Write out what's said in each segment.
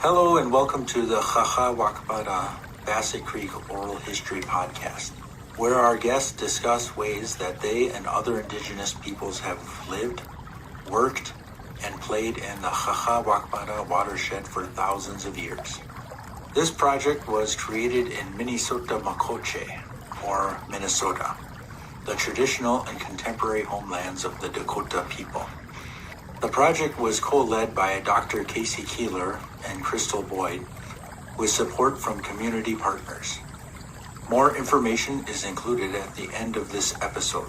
Hello and welcome to the Wakpadan Bassett Creek Oral History Podcast, where our guests discuss ways that they and other indigenous peoples have lived, worked, and played in the Wakpadan watershed for thousands of years. This project was created in Minnesota Makoche, or Minnesota, the traditional and contemporary homelands of the Dakota people. The project was co-led by Dr. Casey Keeler and Crystal Boyd, with support from community partners. More information is included at the end of this episode.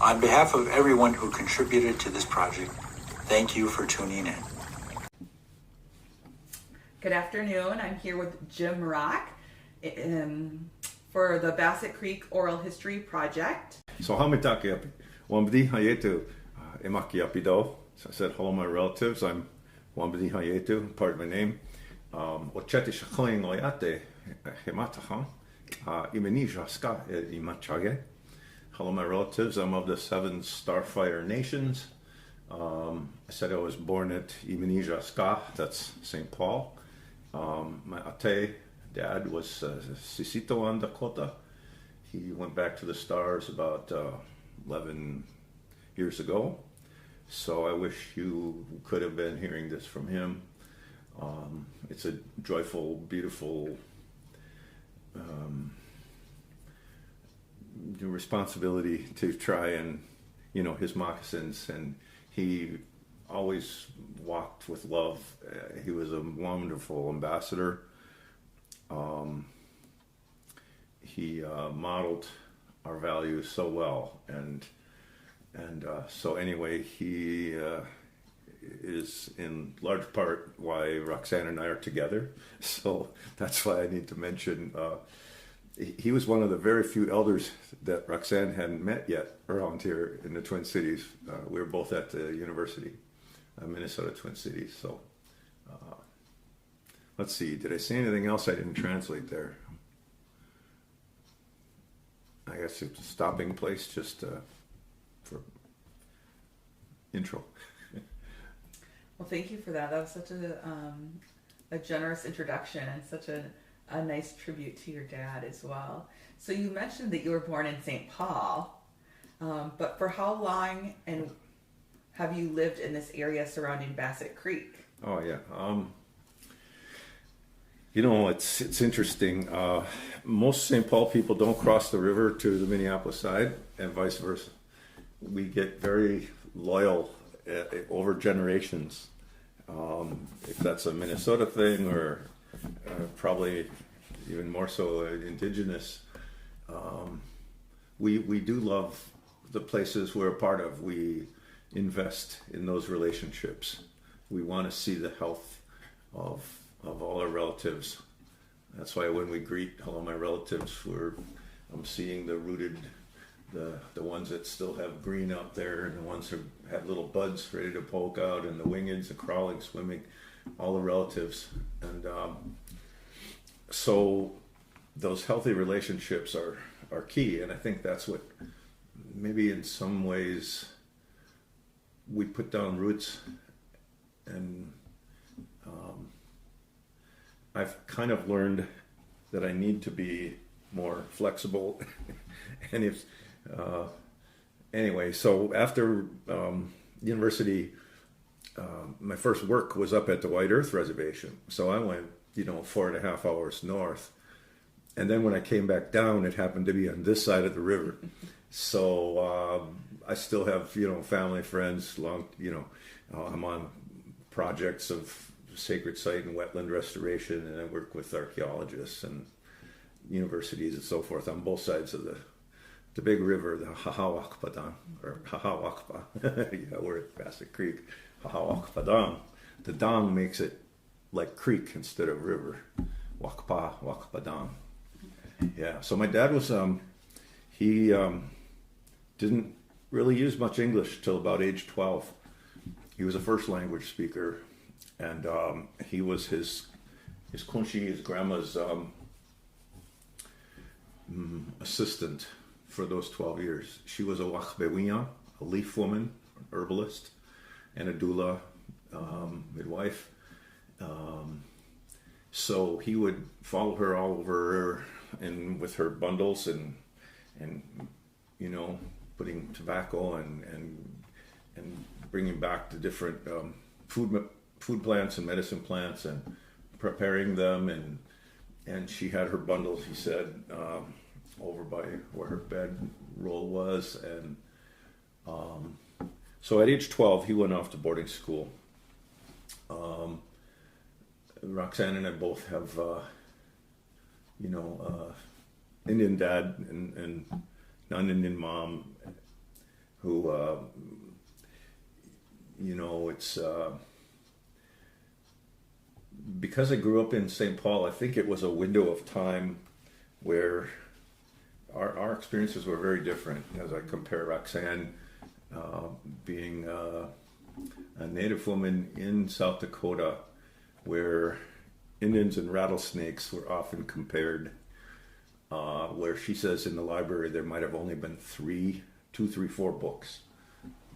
On behalf of everyone who contributed to this project, thank you for tuning in. Good afternoon. I'm here with Jim Rock for the Bassett Creek Oral History Project. So hamitaki api. Wambdi hayetu emaki apido. So I said hello my relatives. I'm Wambdi hayetu, part of my name. Ocheti shakling oyate hemataha. Imeni jaska imachage. Hello my relatives. I'm of the 7 Starfire Nations. I said I was born at Imeni jaska. That's St. Paul. My ate, dad, was Sisito on Dakota. He went back to the stars about 11 years ago. So I wish you could have been hearing this from him. It's a joyful, beautiful responsibility to try and, his moccasins, and he always walked with love. He was a wonderful ambassador. He modeled our values so well, and so anyway, he is in large part why Roxanne and I are together. So that's why I need to mention he was one of the very few elders that Roxanne hadn't met yet around here in the Twin Cities. We were both at the University, Minnesota Twin Cities. So let's see, did I say anything else I didn't translate there? I guess it's a stopping place just for intro. Well, thank you for that. That was such a generous introduction and such a nice tribute to your dad as well. So you mentioned that you were born in St. Paul, but for how long and have you lived in this area surrounding Bassett Creek? Oh yeah, it's interesting. Most St. Paul people don't cross the river to the Minneapolis side, and vice versa. We get very loyal over generations. If that's a Minnesota thing, or probably even more so indigenous, we do love the places we're a part of. We invest in those relationships. We want to see the health of all our relatives. That's why when we greet hello my relatives, I'm seeing the rooted, the ones that still have green out there, and the ones who have little buds ready to poke out, and the wingeds, the crawling, swimming, all the relatives. And so those healthy relationships are key, and I think that's what maybe in some ways we put down roots, and I've kind of learned that I need to be more flexible. And if anyway, so after university, my first work was up at the White Earth Reservation. So I went 4.5 hours north, and then when I came back down, it happened to be on this side of the river. So I still have family, friends. I'm on projects of sacred site and wetland restoration, and I work with archaeologists and universities and so forth on both sides of the big river, the Wakpadan, or Wakpa. Yeah, we're at Bassett Creek, Wakpadan. The dam makes it like creek instead of river. Wakpadan. Yeah. So my dad was he didn't really use much English till about age 12. He was a first language speaker, and he was his kunshi, his grandma's assistant for those 12 years. She was a Wakbewiya, a leaf woman, an herbalist, and a doula, midwife. So he would follow her all over and with her bundles and putting tobacco and bringing back the different food plants and medicine plants and preparing them, and she had her bundles, he said, over by where her bed roll was, and so at age 12 he went off to boarding school. Roxanne and I both have Indian dad and non-Indian mom who it's because I grew up in St. Paul, I think it was a window of time where our experiences were very different. As I compare Roxanne being a native woman in South Dakota, where Indians and rattlesnakes were often compared, where she says in the library there might have only been 4 books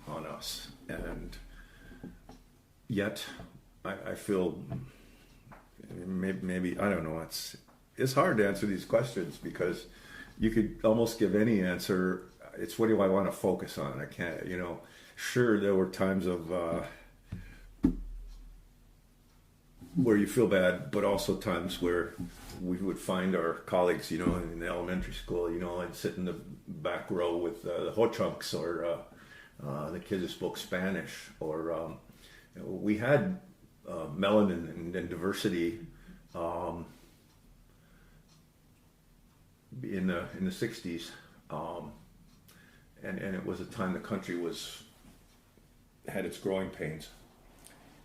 on us, and yet I feel maybe I don't know, it's hard to answer these questions because you could almost give any answer. It's what do I want to focus on? I can't, sure, there were times of where you feel bad, but also times where we would find our colleagues, in the elementary school, I'd sit in the back row with the Ho-Chunks or the kids who spoke Spanish, or we had melanin and diversity in the 60s, and it was a time the country had its growing pains.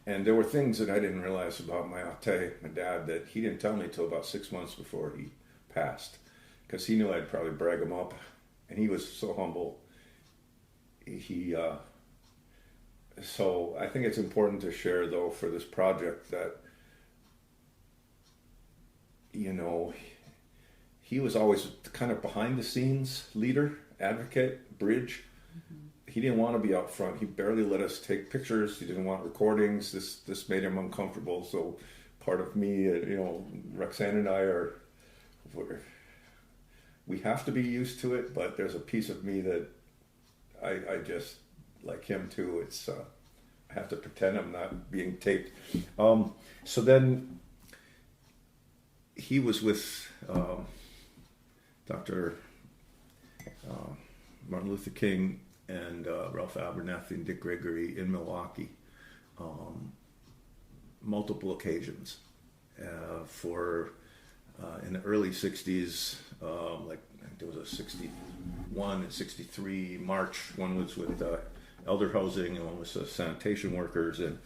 And there were things that I didn't realize about my ate, my dad, that he didn't tell me until about 6 months before he passed, because he knew I'd probably brag him up, and he was so humble. So I think it's important to share, though, for this project that, he was always kind of behind the scenes leader, advocate, bridge. Mm-hmm. He didn't want to be out front. He barely let us take pictures. He didn't want recordings. This made him uncomfortable. So part of me, Roxanne and I we have to be used to it, but there's a piece of me that I just, like him too, it's I have to pretend I'm not being taped. So then he was with Dr. Martin Luther King and Ralph Abernathy and Dick Gregory in Milwaukee, multiple occasions for in the early 60s, like I think there was a 61 and 63 march. One was with elder housing and one was sanitation workers, and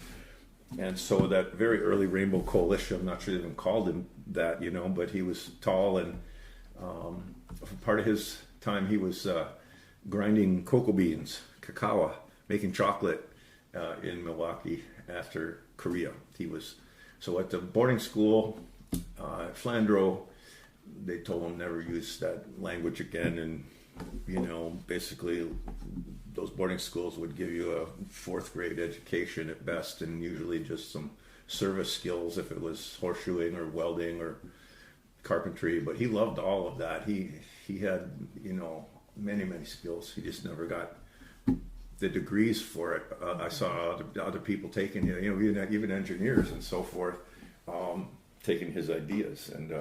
so that very early Rainbow Coalition, I'm not sure they even called him that, but he was tall, and for part of his time he was grinding cocoa beans, cacao, making chocolate in Milwaukee after Korea. He was, so at the boarding school at Flandreau, they told him never use that language again, and basically those boarding schools would give you a 4th grade education at best, and usually just some service skills if it was horseshoeing or welding or carpentry. But he loved all of that. He had many skills. He just never got the degrees for it. I saw other people taking it, even engineers and so forth, taking his ideas, and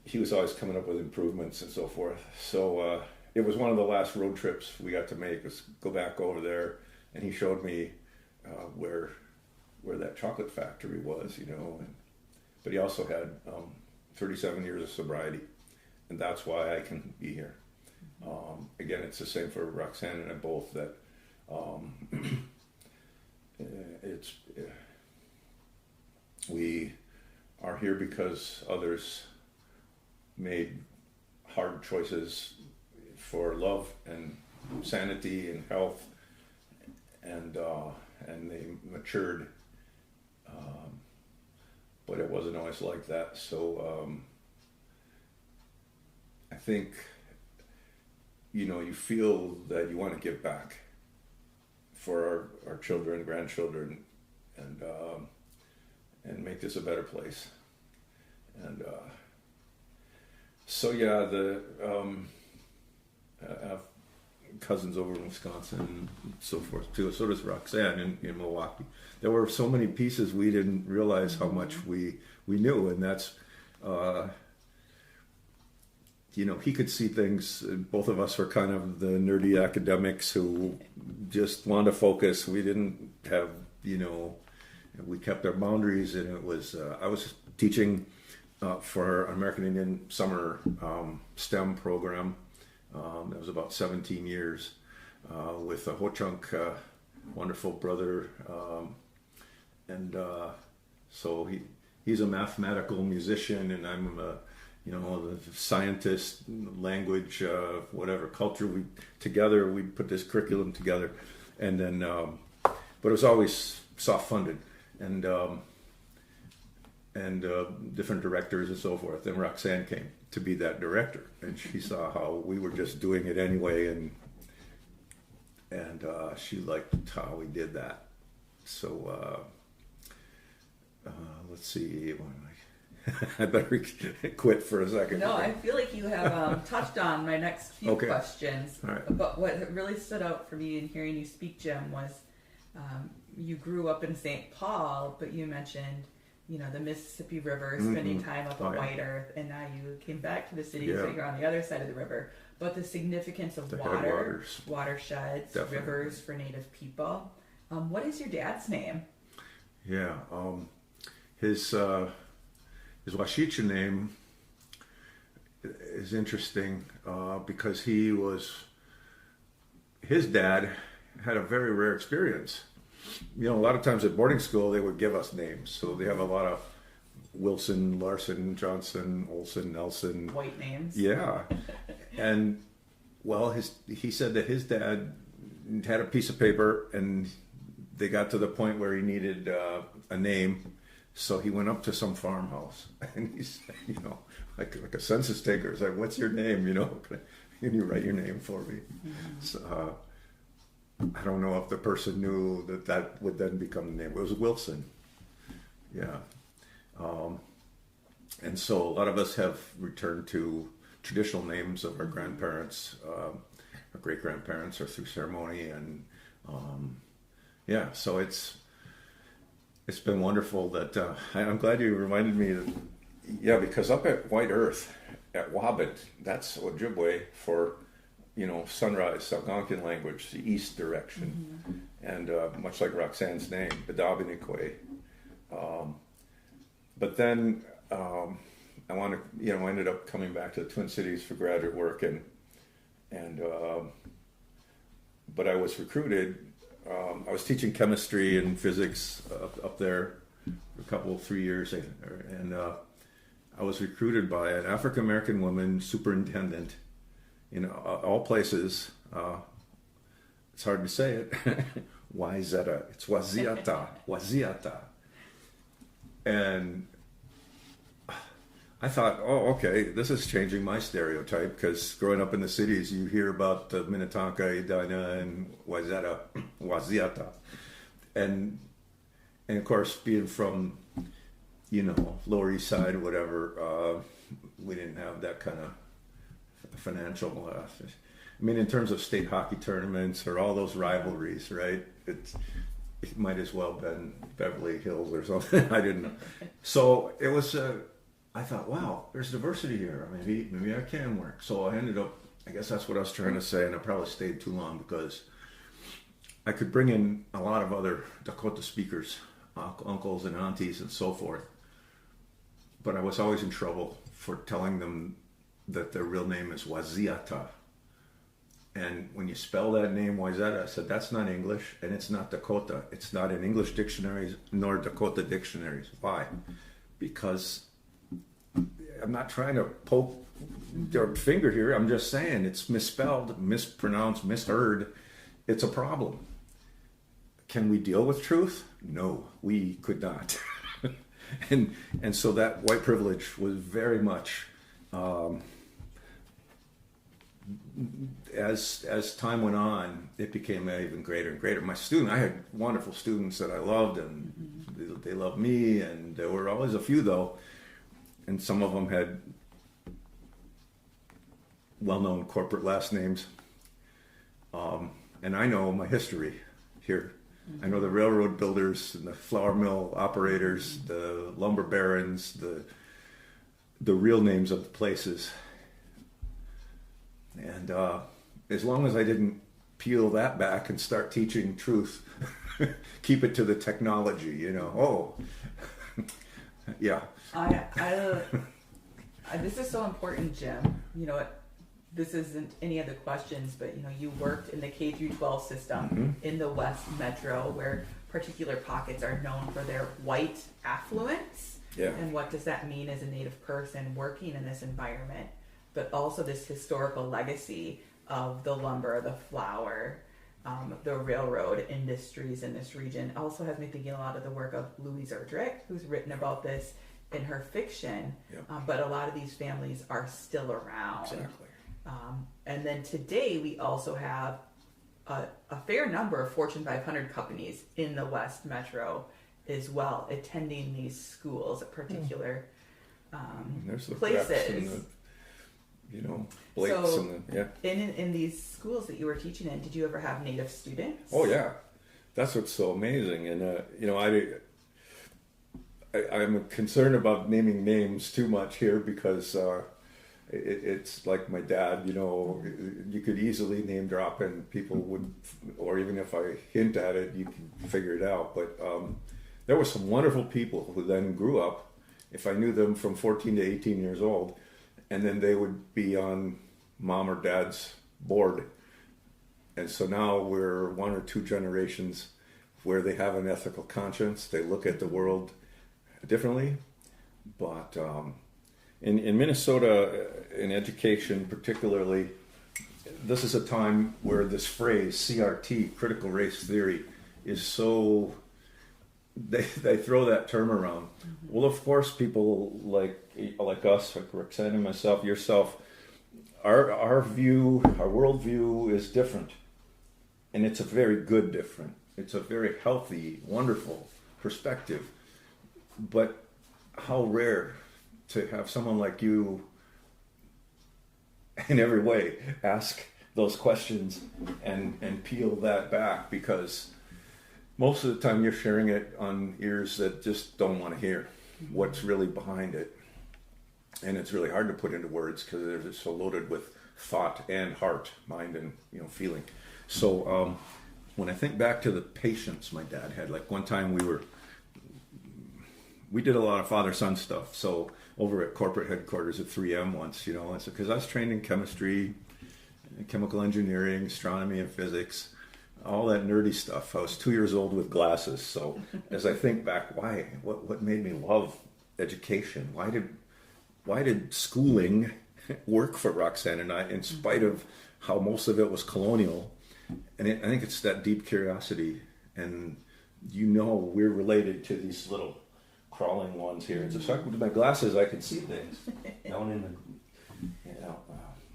he was always coming up with improvements and so forth. So it was one of the last road trips we got to make, was go back over there, and he showed me where that chocolate factory was, but he also had 37 years of sobriety, and that's why I can be here. Again, it's the same for Roxanne and I both, that we are here because others made hard choices for love and sanity and health, and they matured, but it wasn't always like that. So I think you feel that you want to give back for our children, grandchildren, and make this a better place. And so yeah, I have cousins over in Wisconsin and so forth too. So does Roxanne in Milwaukee. There were so many pieces we didn't realize how much we knew, and that's he could see things. Both of us were kind of the nerdy academics who just wanted to focus. We didn't have we kept our boundaries, and it was I was teaching for an American Indian summer STEM program. That was about 17 years with a Ho-Chunk, wonderful brother, and so he's a mathematical musician, and I'm a the scientist, language, whatever culture. We put this curriculum together, and then but it was always soft funded, and different directors and so forth. Then Roxanne came to be that director, and she saw how we were just doing it anyway, and she liked how we did that. So let's see. I better quit for a second. No, I feel like you have touched on my next few questions. All right. But what really stood out for me in hearing you speak, Jim, was you grew up in St. Paul, but you mentioned the Mississippi River, spending time up at White Earth, and now you came back to the city, so you're on the other side of the river. But the significance of watersheds, Definitely. Rivers for Native people. What is your dad's name? Yeah, his Washicha name is interesting because his dad had a very rare experience. A lot of times at boarding school they would give us names, so they have a lot of Wilson, Larson, Johnson, Olson, Nelson. White names. Yeah, and he said that his dad had a piece of paper, and they got to the point where he needed a name. So he went up to some farmhouse, and he said, like a census taker, he's like, "What's your name? Can you write your name for me?" Mm-hmm. So, I don't know if the person knew that would then become the name. It was Wilson. Yeah. And so a lot of us have returned to traditional names of our grandparents, our great-grandparents, or through ceremony. And so it's been wonderful that I'm glad you reminded me that, because up at White Earth, at Wabit, that's Ojibwe for, sunrise, Algonquin language, the east direction. Mm-hmm. And much like Roxanne's name, Bedabinikwe. But then I ended up coming back to the Twin Cities for graduate work, but I was recruited. I was teaching chemistry and physics up there for 3 years, and I was recruited by an African American woman superintendent. All places. It's hard to say it. Waizeta. It's Waziata. And I thought, okay, this is changing my stereotype, because growing up in the cities, you hear about Minnetonka, Edina, and Waziata. And of course, being from, Lower East Side or whatever, we didn't have that kind of financial, in terms of state hockey tournaments or all those rivalries, right? It might as well have been Beverly Hills or something. I didn't know. So it was, I thought, wow, there's diversity here. Maybe I can work. So I ended up, I guess that's what I was trying to say, and I probably stayed too long because I could bring in a lot of other Dakota speakers, uncles and aunties and so forth. But I was always in trouble for telling them that their real name is Waziata. And when you spell that name Wayzata, I said, that's not English, and it's not Dakota. It's not in English dictionaries nor Dakota dictionaries. Why? Because I'm not trying to poke their finger here. I'm just saying it's misspelled, mispronounced, misheard. It's a problem. Can we deal with truth? No, we could not. and so that white privilege was very much... As time went on, it became even greater and greater. I had wonderful students that I loved, and they loved me, and there were always a few though, and some of them had well-known corporate last names. And I know my history here. I know the railroad builders and the flour mill operators, the lumber barons, the real names of the places. And as long as I didn't peel that back and start teaching truth, keep it to the technology, you know. Oh, yeah. This is so important, Jim. You know what? This isn't any of the questions, but you know, you worked in the K through 12 system in the West Metro, where particular pockets are known for their white affluence. Yeah. And what does that mean as a Native person working in this environment? But also this historical legacy of the lumber, the flour, the railroad industries in this region also has me thinking a lot of the work of Louise Erdrich, who's written about this in her fiction. Yep. But a lot of these families are still around. Exactly. And then today we also have a fair number of Fortune 500 companies in the West Metro as well, attending these schools at particular There's the places. Preps and the, you know, Blakes So, and the, yeah. In these schools that you were teaching in, did you ever have Native students? Oh yeah, that's what's so amazing. And you know, I'm concerned about naming names too much here because it's like my dad. You know, you could easily name drop and people would, or even if I hint at it, you can figure it out. But there were some wonderful people who then grew up. If I knew them from 14 to 18 years old, and then they would be on mom or dad's board. And so now we're one or two generations where they have an ethical conscience. They look at the world differently. But in Minnesota, in education particularly, this is a time where this phrase, CRT, critical race theory, is so... They throw that term around. Well, of course, people like us, like Roxanne and myself, yourself, our view, our worldview is different, and it's a very good different. It's a very healthy, wonderful perspective. But how rare to have someone like you, in every way, ask those questions and peel that back, because most of the time you're sharing it on ears that just don't want to hear what's really behind it. And it's really hard to put into words because they're so loaded with thought and heart, mind and, you know, feeling. So when I think back to the patience my dad had, like one time we did a lot of father-son stuff. So over at corporate headquarters at 3M once, you know, because I was trained in chemistry, chemical engineering, astronomy and physics, all that nerdy stuff. I was 2 years old with glasses. So as I think back, what made me love education? Why did schooling work for Roxanne and I, in spite of how most of it was colonial? And I think it's that deep curiosity. And you know, we're related to these little crawling ones here. And so with my glasses, I could see things down in the, you know,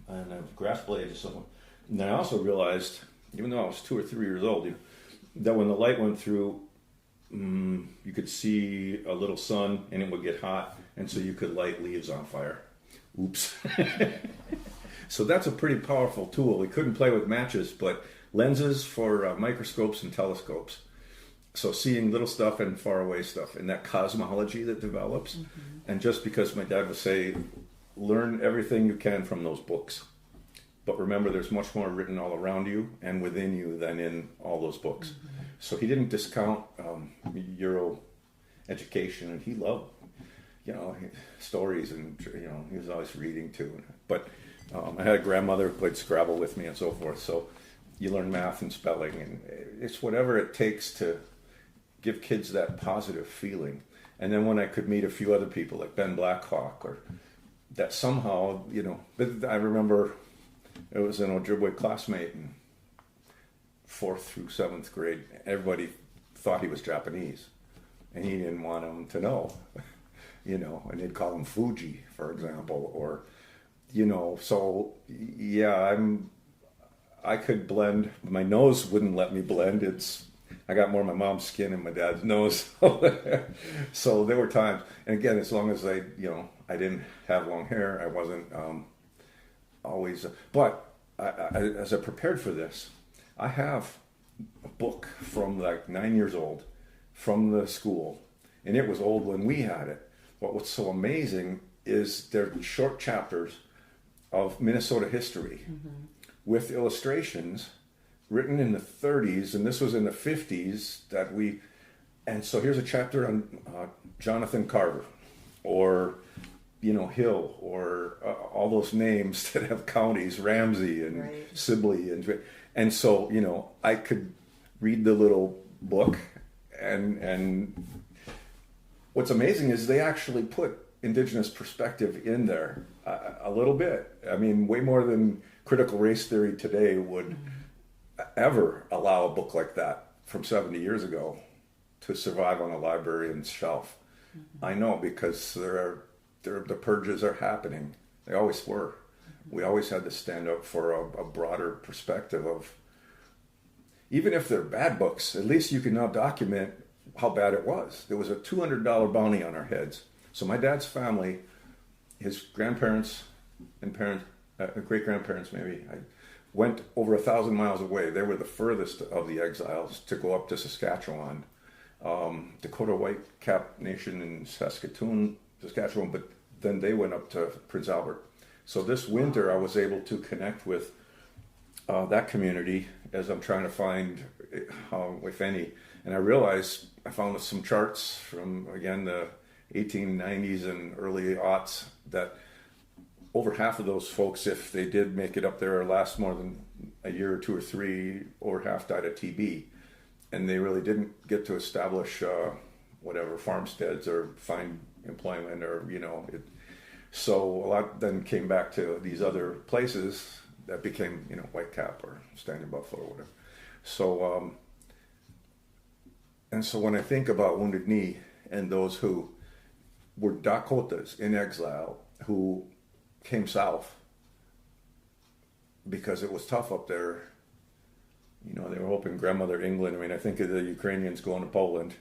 on the grass blades or something. And then I also realized, even though I was 2 or 3 years old, that when the light went through, you could see a little sun and it would get hot, and so you could light leaves on fire. Oops. So that's a pretty powerful tool. We couldn't play with matches, but lenses for microscopes and telescopes. So seeing little stuff and faraway stuff, and that cosmology that develops. And just because my dad would say, learn everything you can from those books. But remember, there's much more written all around you and within you than in all those books. So he didn't discount Euro education, and he loved, you know, stories, and, you know, he was always reading too. But I had a grandmother who played Scrabble with me and so forth. So you learn math and spelling, and it's whatever it takes to give kids that positive feeling. And then when I could meet a few other people like Ben Blackhawk, or that somehow, you know, I remember it was an Ojibwe classmate in 4th through 7th grade. Everybody thought he was Japanese, and he didn't want them to know, you know, and they'd call him Fuji, for example, or, you know, so yeah, I could blend. My nose wouldn't let me blend. I got more of my mom's skin in my dad's nose. So there were times, and again, as long as I didn't have long hair, I wasn't always. But as I prepared for this, I have a book from like 9 years old from the school, and it was old when we had it. But what's so amazing is they're short chapters of Minnesota history with illustrations written in the 30s, and this was in the 50s and so here's a chapter on Jonathan Carver, or Hill, or all those names that have counties, Ramsey and Sibley, and so I could read the little book, and what's amazing is they actually put Indigenous perspective in there a little bit. I mean, way more than critical race theory today would ever allow a book like that from 70 years ago to survive on a librarian's shelf. I know, because the purges are happening. They always were. We always had to stand up for a broader perspective of, even if they're bad books, at least you can now document how bad it was. There was a $200 bounty on our heads. So my dad's family, his grandparents and parents, great-grandparents maybe, went over 1,000 miles away. They were the furthest of the exiles to go up to Saskatchewan, Dakota Whitecap Nation in Saskatoon, but then they went up to Prince Albert. So this winter I was able to connect with that community as I'm trying to find how, if any, and I realized I found some charts from, again, the 1890s and early aughts, that over half of those folks, if they did make it up there or last more than a year or two or three, over half died of TB. And they really didn't get to establish farmsteads or find employment, or so a lot then came back to these other places that became Whitecap or Standing Buffalo or whatever. So and so when I think about Wounded Knee and those who were Dakotas in exile who came south because it was tough up there. They were hoping grandmother England. I mean, I think of the Ukrainians going to Poland,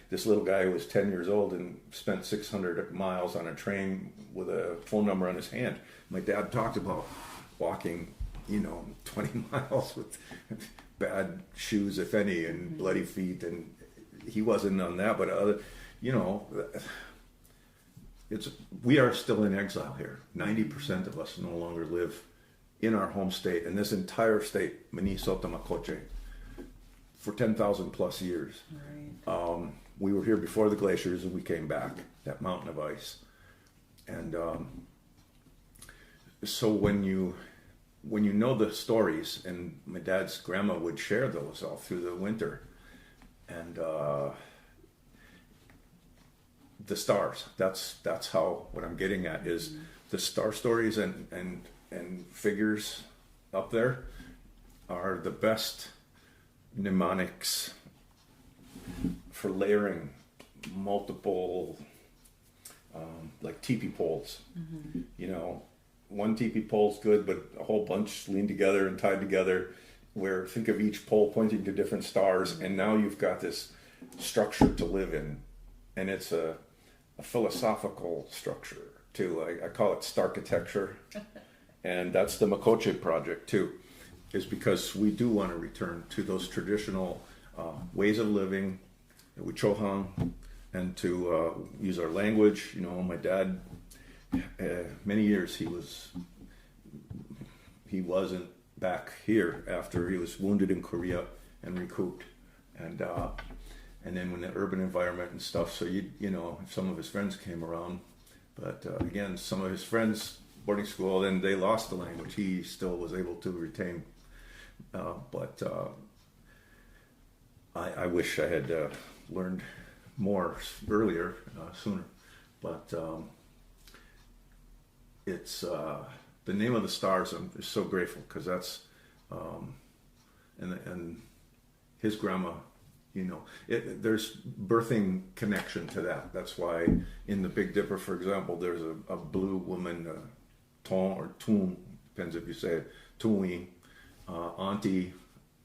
this little guy who was 10 years old and spent 600 miles on a train with a phone number on his hand. My dad talked about walking, 20 miles with bad shoes, if any, and bloody feet. And he wasn't on that, but we are still in exile here. 90% of us no longer live in our home state, and this entire state, Minnesota Makoche, for 10,000 plus years. Right. We were here before the glaciers, and we came back, that mountain of ice. And so when you know the stories, and my dad's grandma would share those all through the winter, and the stars, that's how, what I'm getting at is the star stories and figures up there are the best mnemonics for layering multiple like teepee poles. One teepee pole's good, but a whole bunch leaned together and tied together, where think of each pole pointing to different stars, and now you've got this structure to live in, and it's a philosophical structure too. I call it starchitecture. And that's the Makoche project too, is because we do want to return to those traditional ways of living, Wichohang, and to use our language. My dad, many years he wasn't back here after he was wounded in Korea and recouped, and then when the urban environment and stuff. So some of his friends came around, but again, some of his friends. Boarding school, then they lost the language. He still was able to retain, but I wish I had learned more earlier, sooner. But it's the name of the stars. I'm just so grateful, because that's and his grandma. There's birthing connection to that. That's why in the Big Dipper, for example, there's a blue woman. Ton or Toon, depends if you say it, Toonie, Auntie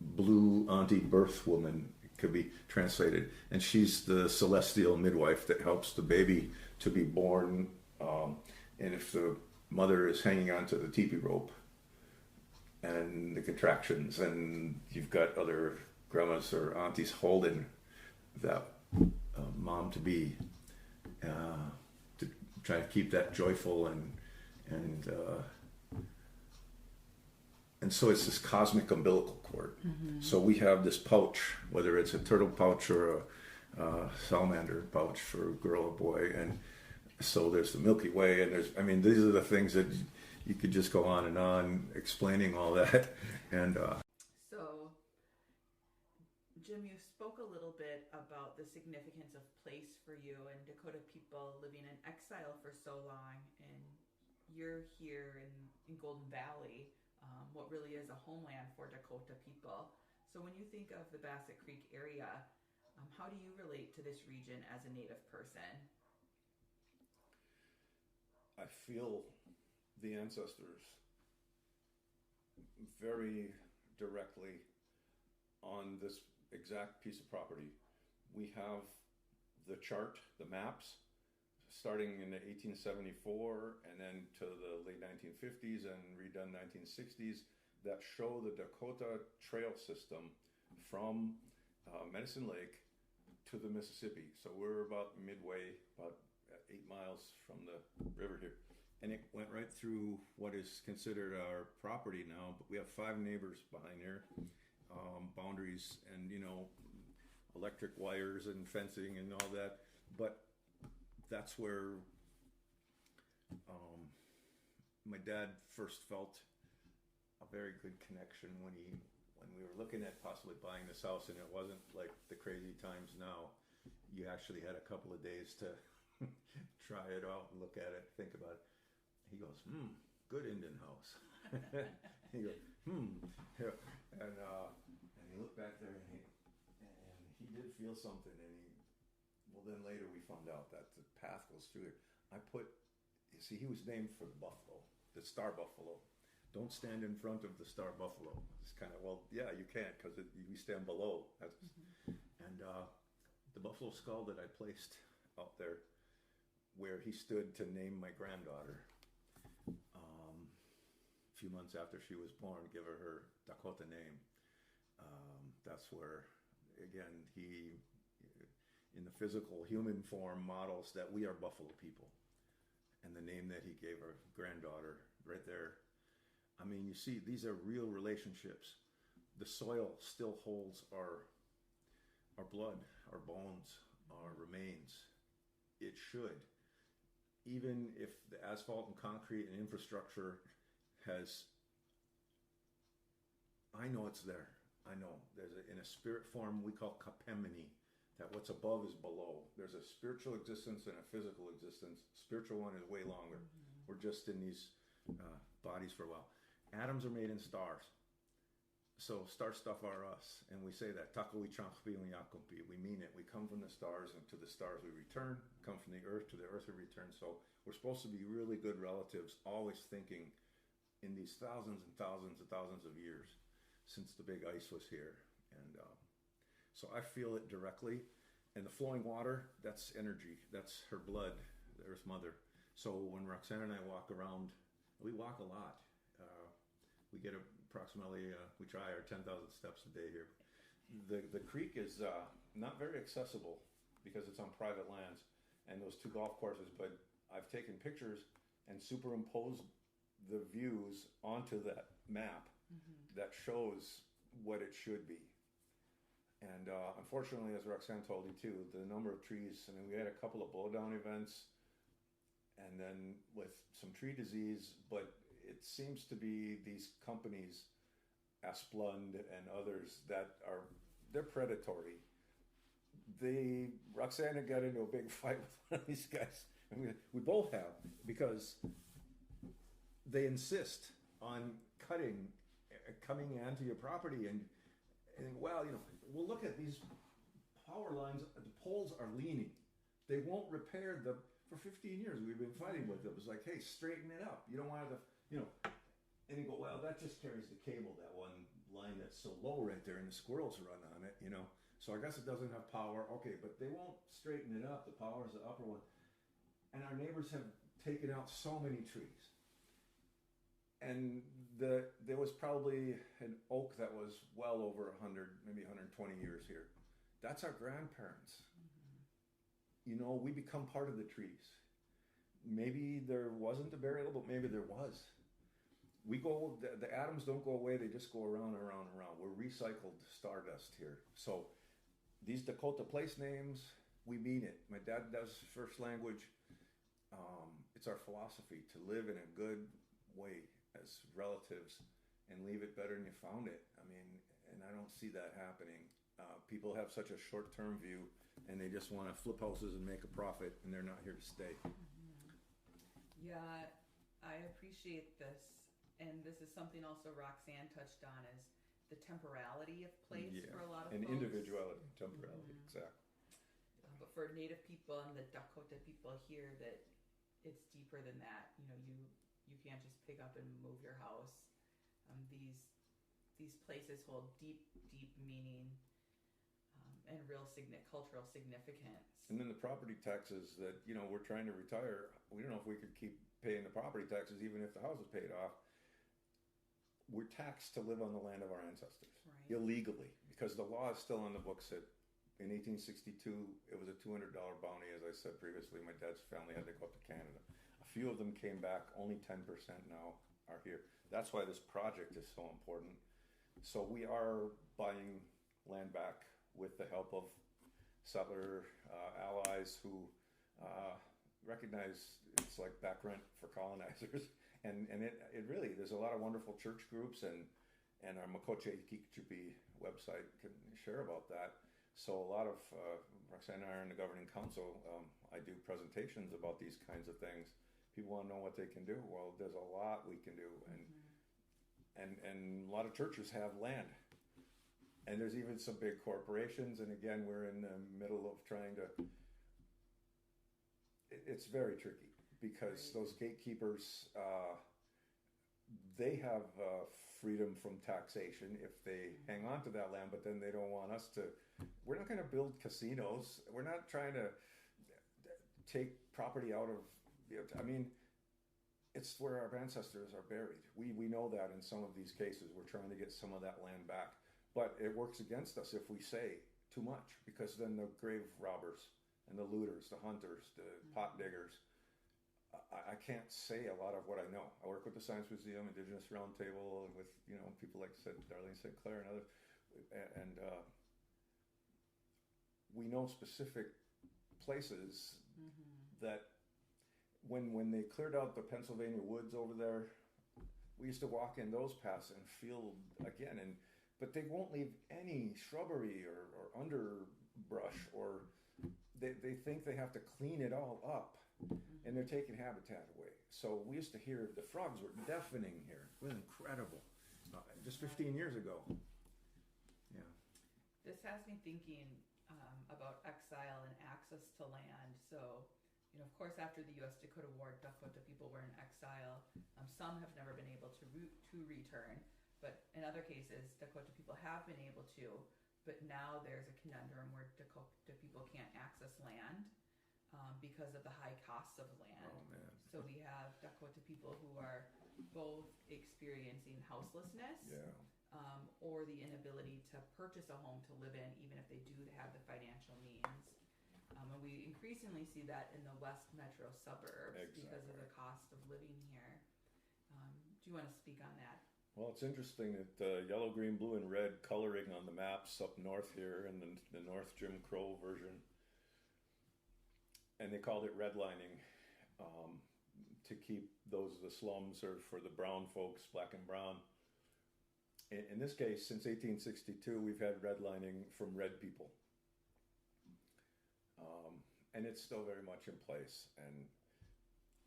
blue auntie birth woman, it could be translated, and she's the celestial midwife that helps the baby to be born. And if the mother is hanging onto the teepee rope and the contractions, and you've got other grandmas or aunties holding that mom to be, to try to keep that joyful and so it's this cosmic umbilical cord. Mm-hmm. So we have this pouch, whether it's a turtle pouch or a salamander pouch for a girl or boy, and so there's the Milky Way, and these are the things that you could just go on and on explaining all that. And so, Jim, you spoke a little bit about the significance of place for you and Dakota people living in exile for so long, and you're here in Golden Valley. What really is a homeland for Dakota people. So when you think of the Bassett Creek area, how do you relate to this region as a Native person? I feel the ancestors very directly on this exact piece of property. We have the chart, the maps, starting in 1874 and then to the late 1950s and redone 1960s, that show the Dakota trail system from Medicine Lake to the Mississippi. So we're about midway, about 8 miles from the river here. And it went right through what is considered our property now, but we have 5 neighbors behind here, boundaries and, electric wires and fencing and all that. But that's where my dad first felt a very good connection when we were looking at possibly buying this house, and it wasn't like the crazy times now. You actually had a couple of days to try it out and look at it, think about it. He goes, good Indian house. He goes, and he looked back there and he did feel something, well, then later we found out that the path goes through it. He was named for the buffalo, the star buffalo. Don't stand in front of the star buffalo. It's kind of, yeah, you can't, because we stand below. And the buffalo skull that I placed out there where he stood to name my granddaughter, a few months after she was born, give her Dakota name. That's where, again, he, in the physical human form, models that we are buffalo people. And the name that he gave our granddaughter right there. You see, these are real relationships. The soil still holds our blood, our bones, our remains. It should. Even if the asphalt and concrete and infrastructure I know it's there. I know. In a spirit form we call kapemini, that what's above is below. There's a spiritual existence and a physical existence. Spiritual one is way longer. Mm-hmm. We're just in these bodies for a while. Atoms are made in stars. So star stuff are us. And we say that. We mean it. We come from the stars, and to the stars we return. Come from the earth, to the earth we return. So we're supposed to be really good relatives, always thinking in these thousands and thousands and thousands of years since the big ice was here. And so I feel it directly. And the flowing water, that's energy. That's her blood, the Earth Mother. So when Roxanne and I walk around, we walk a lot. We get approximately, we try our 10,000 steps a day here. The creek is not very accessible because it's on private lands and those 2 golf courses, but I've taken pictures and superimposed the views onto that map that shows what it should be. And unfortunately, as Roxanne told you too, the number of trees, we had a couple of blowdown events and then with some tree disease, but it seems to be these companies, Asplund and others, they're predatory. Roxanne had got into a big fight with one of these guys, and we both have, because they insist on coming onto your property and we'll look at these power lines, the poles are leaning. They won't repair for 15 years we've been fighting with them. It's like, hey, straighten it up. You don't want to, and you go, well, that just carries the cable, that one line that's so low right there, and the squirrels run on it, you know. So I guess it doesn't have power. Okay, but they won't straighten it up. The power is the upper one. And our neighbors have taken out so many trees. And there was probably an oak that was well over 100, maybe 120 years here. That's our grandparents. You know, we become part of the trees. Maybe there wasn't a burial, but maybe there was. We go, the atoms don't go away, they just go around and around and around. We're recycled stardust here. So these Dakota place names, we mean it. My dad does first language. It's our philosophy to live in a good way as relatives and leave it better than you found it. I mean, and I don't see that happening. People have such a short-term view, and they just want to flip houses and make a profit, and they're not here to stay. Yeah, I appreciate this, and this is something also Roxanne touched on, is the temporality of place for a lot of and folks. individuality, temporality, exactly. But for Native people and the Dakota people here, that it's deeper than that. You know, you can't just pick up and move your house. These places hold deep meaning and real cultural significance. And then the property taxes that, you know, we're trying to retire. We don't know if we could keep paying the property taxes even if the house is paid off. We're taxed to live on the land of our ancestors, illegally, because the law is still on the books that in 1862, it was a $200 bounty. As I said previously, my dad's family had to go up to Canada. A few of them came back. Only 10% now are here. That's why this project is so important. So we are buying land back with the help of settler allies who recognize it's like back rent for colonizers. And it really, there's a lot of wonderful church groups, and our Makoche Kikchupi website can share about that. So a lot of, Roxanne and I are in the governing council, I do presentations about these kinds of things. People want to know what they can do. Well, there's a lot we can do. And a lot of churches have land. And there's even some big corporations. And again, we're in the middle of trying to, it's very tricky because those gatekeepers, they have freedom from taxation if they hang on to that land, but then they don't want us to. We're not going to build casinos. We're not trying to take property out of. I mean, it's where our ancestors are buried. We know that in some of these cases. We're trying to get some of that land back, but it works against us if we say too much, because then the grave robbers and the looters, the hunters, the pot diggers. I can't say a lot of what I know. I work with the Science Museum, Indigenous Roundtable, and with people like Darlene St. Clair and others, and we know specific places that when they cleared out the Pennsylvania woods over there, we used to walk in those paths and feel again, but they won't leave any shrubbery or underbrush, or they think they have to clean it all up. And they're taking habitat away. So we used to hear the frogs were deafening here. It was incredible. Just 15 years ago. Yeah. This has me thinking about exile and access to land. So, of course, after the U.S. Dakota War, Dakota people were in exile. Some have never been able to return. But in other cases, Dakota people have been able to. But now there's a conundrum where Dakota people can't access land. Because of the high costs of land. Oh, man. So we have Dakota people who are both experiencing houselessness or the inability to purchase a home to live in, even if they do have the financial means. And we increasingly see that in the West Metro suburbs because of the cost of living here. Do you want to speak on that? Well, it's interesting that yellow, green, blue, and red coloring on the maps up north here in the North Jim Crow version. And they called it redlining to keep the slums or for the brown folks, black and brown. In this case, since 1862, we've had redlining from red people. And it's still very much in place. And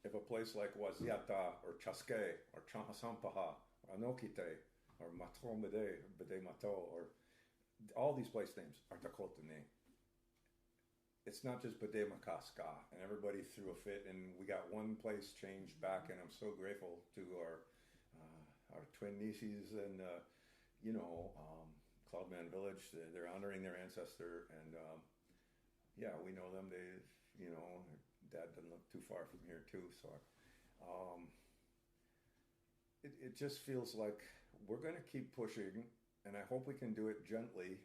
if a place like Waziata or Chaske or Chahasampaha or Anokite or Matromede, Bede Mato, or all these place names are Dakota names. It's not just Bede Makaska, and everybody threw a fit, and we got one place changed back, and I'm so grateful to our twin nieces and Cloudman Village, they're honoring their ancestor, and yeah, we know them. Dad doesn't look too far from here too, so it just feels like we're going to keep pushing, and I hope we can do it gently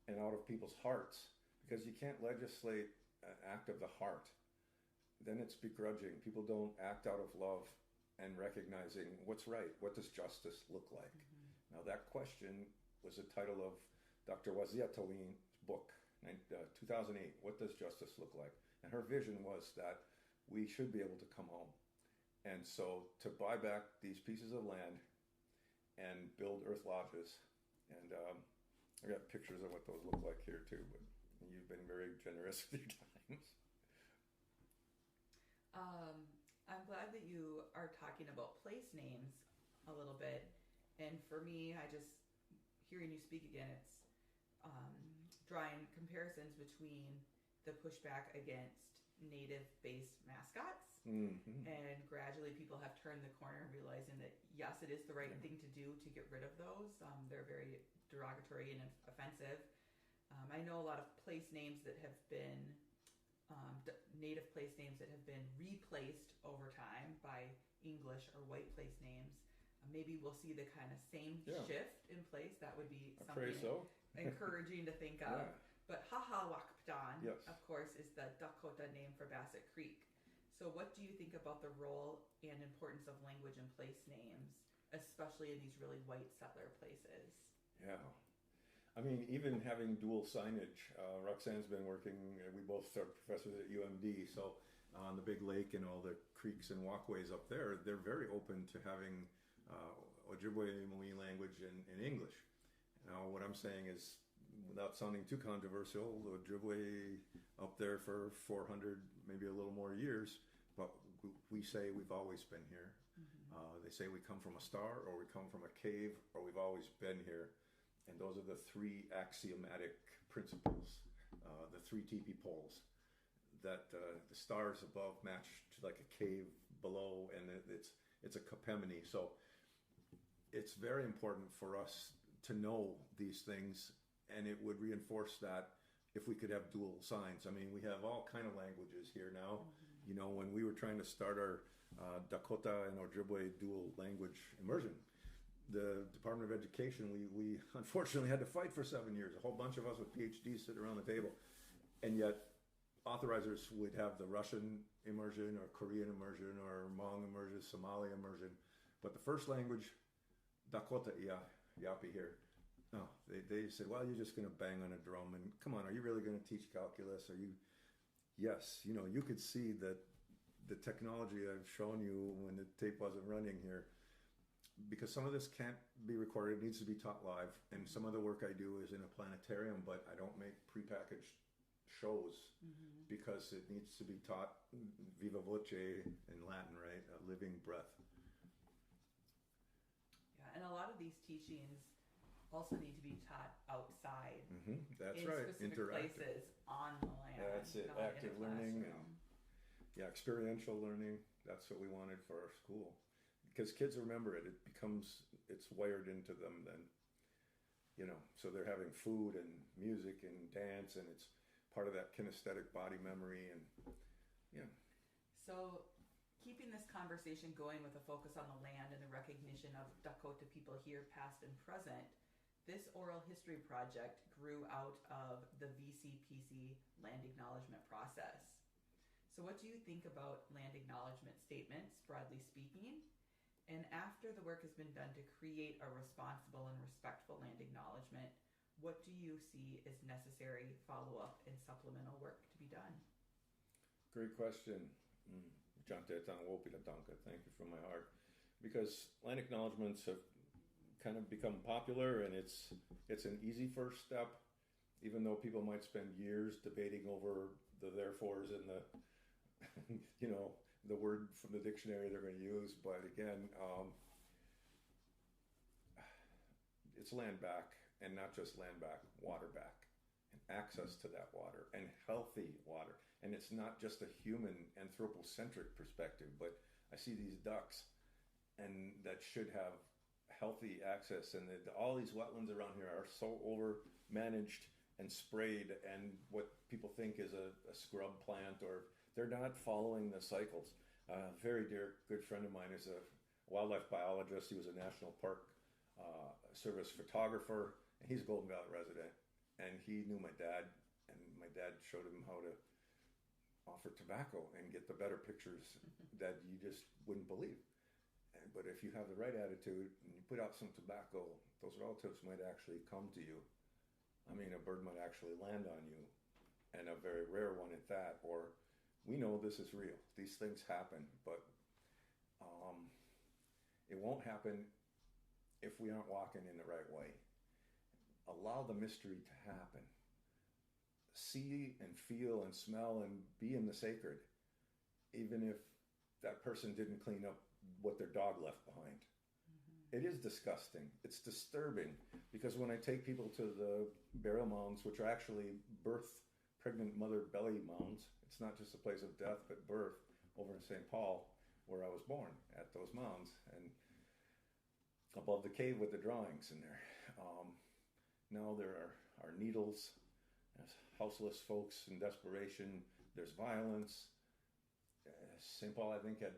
and out of people's hearts, because you can't legislate an act of the heart. Then it's begrudging. People don't act out of love and recognizing what's right. What does justice look like? Mm-hmm. Now, that question was the title of Dr. Wazia Tawin's book, 2008, What Does Justice Look Like? And her vision was that we should be able to come home. And so to buy back these pieces of land and build earth lodges, and I got pictures of what those look like here too, but you've been very generous with your times. I'm glad that you are talking about place names a little bit. And for me, hearing you speak again, it's drawing comparisons between the pushback against native-based mascots, mm-hmm. and gradually people have turned the corner and realizing that yes, it is the right thing to do to get rid of those. They're very derogatory and offensive. I know a lot of place names that have been native place names that have been replaced over time by English or white place names. Maybe we'll see the kind of same shift in place. That would be something encouraging to think of. Yeah. But Wakpadan, of course, is the Dakota name for Bassett Creek. So what do you think about the role and importance of language and place names, especially in these really white settler places? Yeah. I mean, even having dual signage, Roxanne's been working, we both are professors at UMD, so on the Big Lake and all the creeks and walkways up there, they're very open to having Ojibwe Mui language in English. Now, what I'm saying is, without sounding too controversial, the Ojibwe up there for 400, maybe a little more years, but we say we've always been here. Mm-hmm. They say we come from a star, or we come from a cave, or we've always been here. And those are the three axiomatic principles, the three teepee poles, that the stars above match to like a cave below, and it's a Capemini. So it's very important for us to know these things, and it would reinforce that if we could have dual signs. I mean, we have all kind of languages here now. Mm-hmm. When we were trying to start our Dakota and Ojibwe dual language immersion, the Department of Education, we unfortunately had to fight for 7 years. A whole bunch of us with PhDs sit around the table, and yet authorizers would have the Russian immersion or Korean immersion or Hmong immersion, Somali immersion, but the first language, Dakota, Yapi here. No, they said, well, you're just going to bang on a drum, and come on, are you really going to teach calculus? Are you? Yes, you could see that the technology I've shown you when the tape wasn't running here, because some of this can't be recorded, it needs to be taught live, and some of the work I do is in a planetarium, but I don't make prepackaged shows, mm-hmm. because it needs to be taught viva voce in Latin, right? A living breath. Yeah, and a lot of these teachings also need to be taught outside. Mm-hmm. That's in right. Specific places on the land. That's it. Active learning, and experiential learning. That's what we wanted for our school. Because kids remember it. It's wired into them then. So they're having food and music and dance, and it's part of that kinesthetic body memory, and So keeping this conversation going with a focus on the land and the recognition of Dakota people here, past and present, this oral history project grew out of the VCPC land acknowledgement process. So what do you think about land acknowledgement statements, broadly speaking? And after the work has been done to create a responsible and respectful land acknowledgement, what do you see as necessary follow-up and supplemental work to be done? Great question. Thank you from my heart. Because land acknowledgements have kind of become popular, and it's an easy first step, even though people might spend years debating over the therefores and the the word from the dictionary they're going to use. But again, it's land back, and not just land back, water back, and access to that water, and healthy water. And it's not just a human anthropocentric perspective, but I see these ducks, and that should have healthy access, and all these wetlands around here are so over managed and sprayed, and what people think is a scrub plant, or they're not following the cycles. A very dear good friend of mine is a wildlife biologist. He was a National Park Service photographer, and he's a Golden Valley resident, and he knew my dad, and my dad showed him how to offer tobacco and get the better pictures that you just wouldn't believe. But if you have the right attitude and you put out some tobacco, those relatives might actually come to you. I mean, a bird might actually land on you, and a very rare one at that. Or we know this is real. These things happen, but it won't happen if we aren't walking in the right way. Allow the mystery to happen. See and feel and smell and be in the sacred, even if that person didn't clean up what their dog left behind. It is disgusting. It's disturbing, because when I take people to the burial mounds, which are actually pregnant mother belly mounds, it's not just a place of death but birth, over in St. Paul, where I was born, at those mounds, and above the cave with the drawings in there. Now there are needles. There's houseless folks in desperation. There's violence. St. Paul, I think, had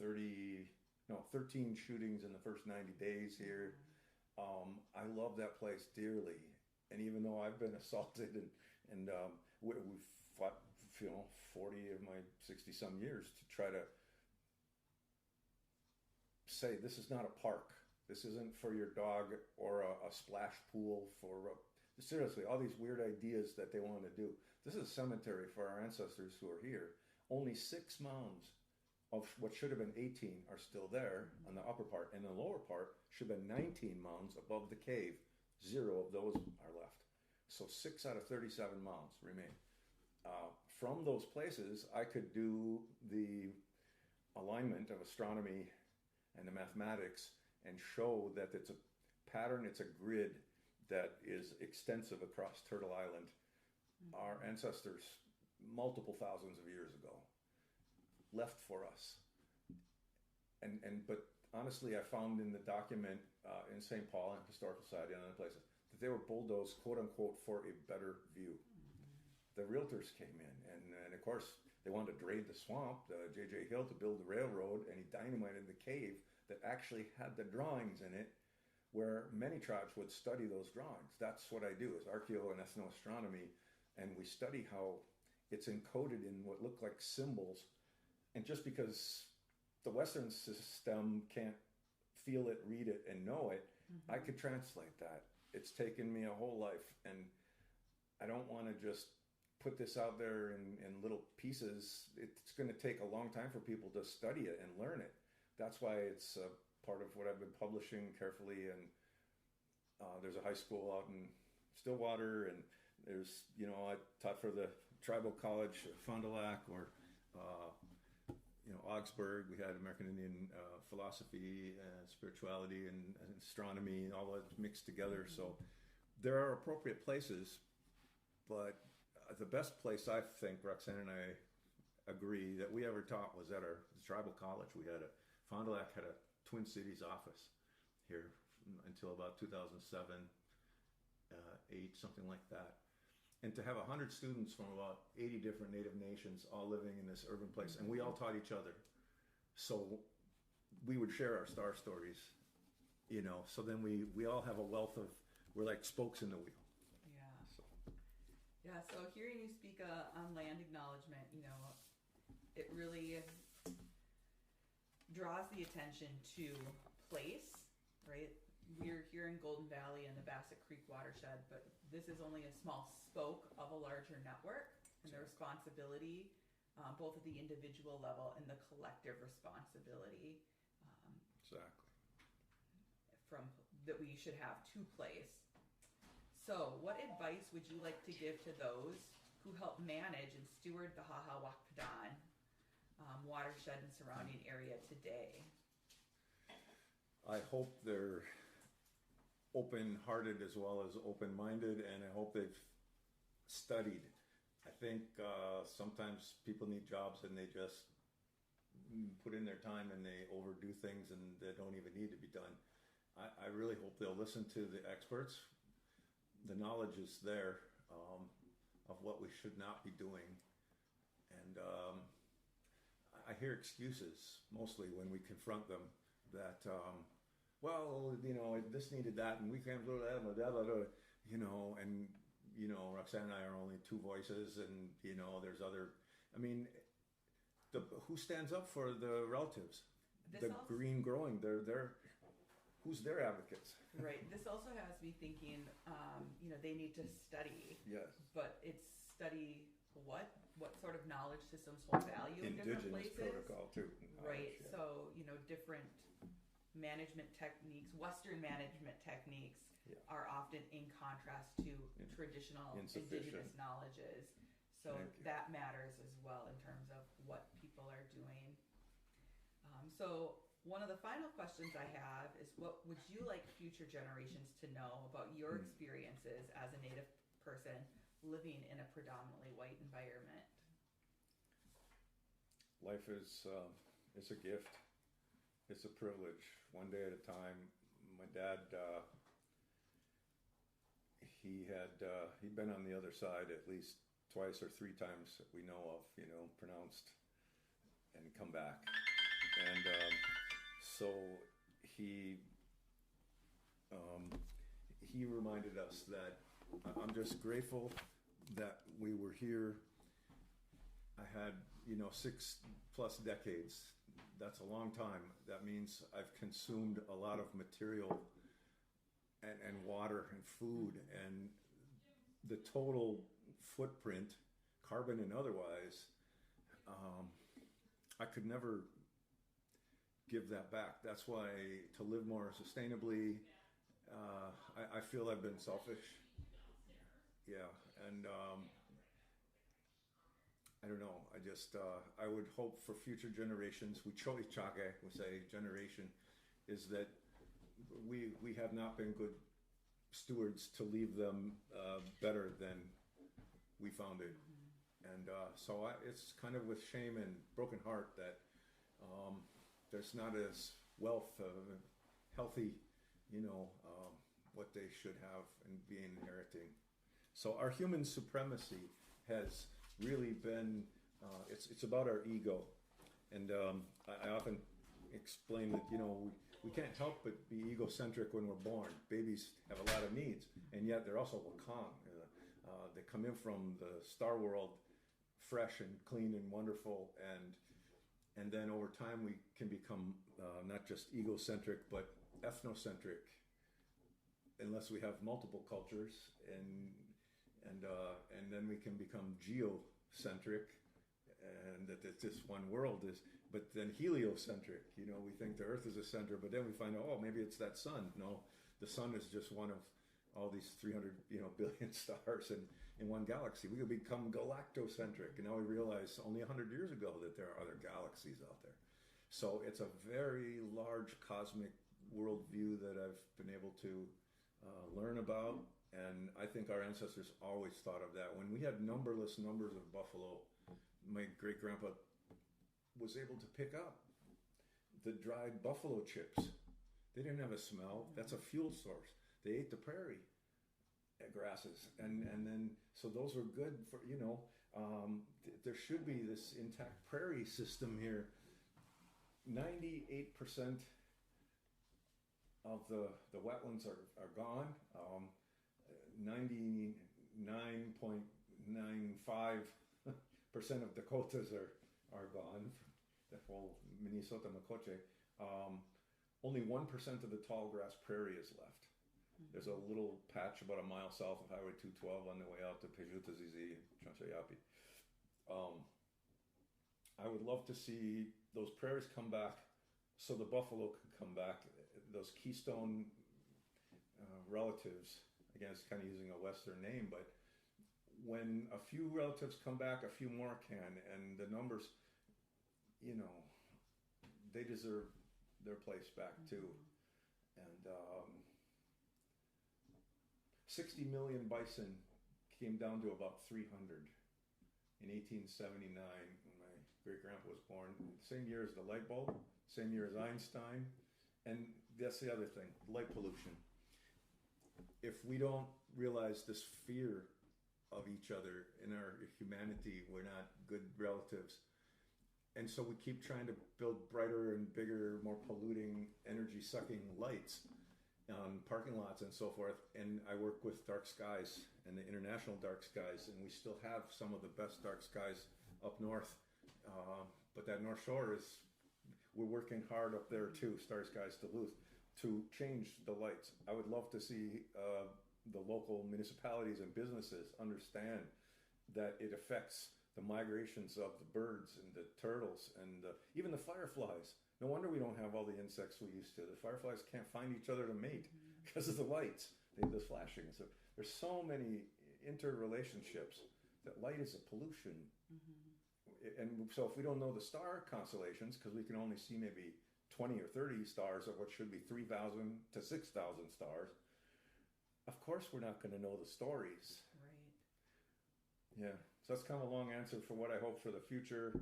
13 shootings in the first 90 days here. I love that place dearly. And even though I've been assaulted and we've fought, 40 of my 60-some years to try to say, this is not a park. This isn't for your dog, or a splash pool for... Seriously, all these weird ideas that they want to do. This is a cemetery for our ancestors who are here. Only 6 mounds of what should have been 18 are still there on the upper part. And the lower part should have been 19 mounds above the cave. 0 of those are left. So 6 out of 37 mounds remain. From those places, I could do the alignment of astronomy and the mathematics and show that it's a pattern, it's a grid that is extensive across Turtle Island. Our ancestors, multiple thousands of years ago, left for us. But honestly, I found in the document in St. Paul and Historical Society and other places that they were bulldozed, quote unquote, for a better view. The realtors came in, and of course they wanted to drain the swamp, J.J. Hill, to build the railroad, and he dynamited the cave that actually had the drawings in it, where many tribes would study those drawings. That's what I do, is archaeo and ethnoastronomy, and we study how it's encoded in what look like symbols. And just because the Western system can't feel it, read it, and know it, I could translate that. It's taken me a whole life, and I don't want to just put this out there in little pieces. It's going to take a long time for people to study it and learn it. That's why it's part of what I've been publishing carefully. And there's a high school out in Stillwater, and there's, I taught for the tribal college, Fond du Lac, or Augsburg. We had American Indian philosophy and spirituality and astronomy, and all that mixed together. So there are appropriate places, but the best place, I think, Roxanne and I agree, that we ever taught was at our tribal college. We had Fond du Lac had a Twin Cities office here until about 2007, 8, something like that. And to have 100 students from about 80 different Native nations all living in this urban place, and we all taught each other. So we would share our star stories, so then we all have a wealth of, we're like spokes in the wheel. Yeah. Yeah, so hearing you speak on land acknowledgement, it really draws the attention to place, right? We're here in Golden Valley in the Bassett Creek watershed, but this is only a small spoke of a larger network, and the responsibility, both at the individual level and the collective responsibility, Exactly. from that we should have to place. So, what advice would you like to give to those who help manage and steward the Wakpadan watershed and surrounding area today? I hope they're open-hearted as well as open-minded, and I hope they've studied. I think sometimes people need jobs and they just put in their time and they overdo things and they don't even need to be done. I really hope they'll listen to the experts. The knowledge is there of what we should not be doing. And I hear excuses mostly when we confront them that, well, this needed that and we can't do that, blah, blah, blah, and, Roxanne and I are only two voices and, there's other, who stands up for the relatives? Green growing, who's their advocates? Right. This also has me thinking, they need to study. Yes. But it's study what sort of knowledge systems hold value in different places. Indigenous protocol too. Right. Yeah. So, different management techniques, Western management techniques are often in contrast to traditional indigenous knowledges. So that matters as well in terms of what people are doing. So one of the final questions I have is, what would you like future generations to know about your experiences as a Native person living in a predominantly white environment? Life is it's a gift. It's a privilege, one day at a time. My dad, he'd been on the other side at least twice or three times that we know of, pronounced and come back. And so he reminded us that I'm just grateful that we were here. I had, 6+ decades. That's a long time. That means I've consumed a lot of material and water and food, and the total footprint, carbon and otherwise, I could never give that back. That's why to live more sustainably, I feel I've been selfish. Yeah, and I don't know. I just I would hope for future generations. We say generation, is that we have not been good stewards to leave them better than we found it, and so it's kind of with shame and broken heart that there's not as wealth healthy, what they should have and be inheriting. So our human supremacy has really been, it's about our ego. And I often explain that, we can't help but be egocentric when we're born. Babies have a lot of needs, and yet they're also Wakang. They come in from the star world fresh and clean and wonderful, and then over time we can become not just egocentric, but ethnocentric, unless we have multiple cultures, and then we can become geocentric, and that it's just one world but then heliocentric. We think the Earth is a center, but then we find out, maybe it's that sun. No, the sun is just one of all these 300 billion stars in one galaxy. We could become galactocentric, and now we realize only 100 years ago that there are other galaxies out there. So it's a very large cosmic worldview that I've been able to learn about. And I think our ancestors always thought of that. When we had numberless numbers of buffalo, my great-grandpa was able to pick up the dried buffalo chips. They didn't have a smell. That's a fuel source. They ate the prairie grasses. And then, so those were good for, there should be this intact prairie system here. 98% of the wetlands are gone. 99.95% of Dakotas are gone, the whole Minnesota Makoche. Only 1% of the tall grass prairie is left. There's a little patch about a mile south of Highway 212 on the way out to Pejutazizi, Chanchayapi. I would love to see those prairies come back so the buffalo can come back. Those keystone relatives, again, it's kind of using a Western name, but when a few relatives come back, a few more can, and the numbers, they deserve their place back too. And 60 million bison came down to about 300 in 1879 when my great-grandpa was born. Same year as the light bulb, same year as Einstein. And that's the other thing, light pollution. If we don't realize this fear of each other in our humanity, we're not good relatives. And so we keep trying to build brighter and bigger, more polluting, energy-sucking lights on parking lots and so forth. And I work with Dark Skies and the International Dark Skies, and we still have some of the best dark skies up north. But that North Shore we're working hard up there too, Star Skies Duluth, to change the lights. I would love to see the local municipalities and businesses understand that it affects the migrations of the birds and the turtles and even the fireflies. No wonder we don't have all the insects we used to. The fireflies can't find each other to mate because of the lights. They have this flashing. So there's so many interrelationships that light is a pollution. And so if we don't know the star constellations, because we can only see maybe 20 or 30 stars of what should be 3,000 to 6,000 stars, of course we're not going to know the stories. Right. Yeah. So that's kind of a long answer for what I hope for the future,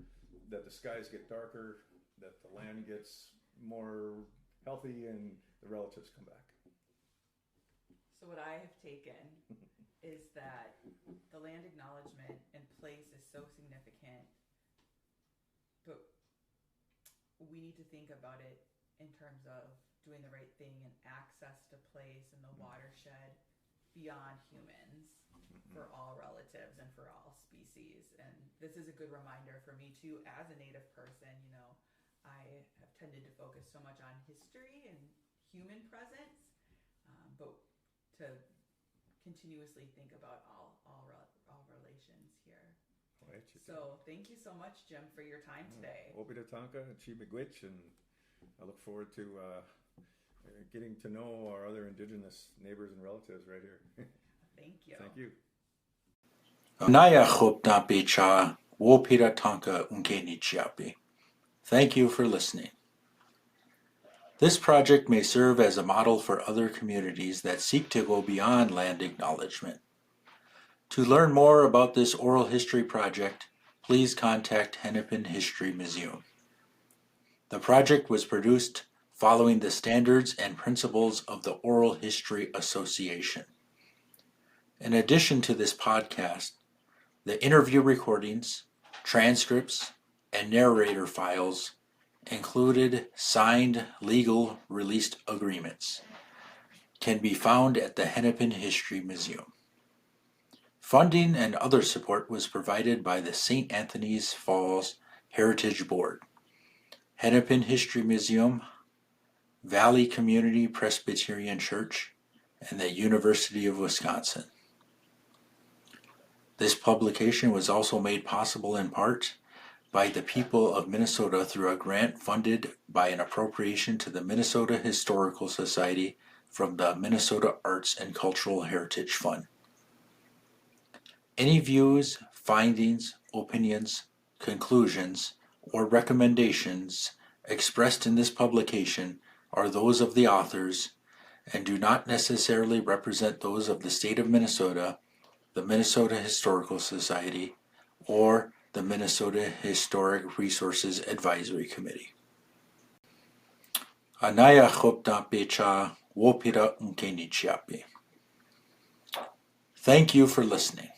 that the skies get darker, that the land gets more healthy, and the relatives come back. So what I have taken is that the land acknowledgement and place is so significant, but we need to think about it in terms of doing the right thing and access to place and the watershed beyond humans for all relatives and for all species. And this is a good reminder for me too, as a Native person. I have tended to focus so much on history and human presence, but to continuously think about all relations here. Right, so thank you so much, Jim, for your time today. Obidatanka, Chibigwich, and I look forward to getting to know our other indigenous neighbors and relatives right here. Thank you. Thank you. Naya Chopna Becha, Wopidatanka Unkenichiapi. Thank you for listening. This project may serve as a model for other communities that seek to go beyond land acknowledgement. To learn more about this oral history project, please contact Hennepin History Museum. The project was produced following the standards and principles of the Oral History Association. In addition to this podcast, the interview recordings, transcripts, and narrator files included signed legal released agreements can be found at the Hennepin History Museum. Funding and other support was provided by the St. Anthony's Falls Heritage Board, Hennepin History Museum, Valley Community Presbyterian Church, and the University of Wisconsin. This publication was also made possible in part by the people of Minnesota through a grant funded by an appropriation to the Minnesota Historical Society from the Minnesota Arts and Cultural Heritage Fund. Any views, findings, opinions, conclusions, or recommendations expressed in this publication are those of the authors and do not necessarily represent those of the state of Minnesota, the Minnesota Historical Society, or the Minnesota Historic Resources Advisory Committee. Anaya Chopna Becha Wopira Unkenichiapi. Thank you for listening.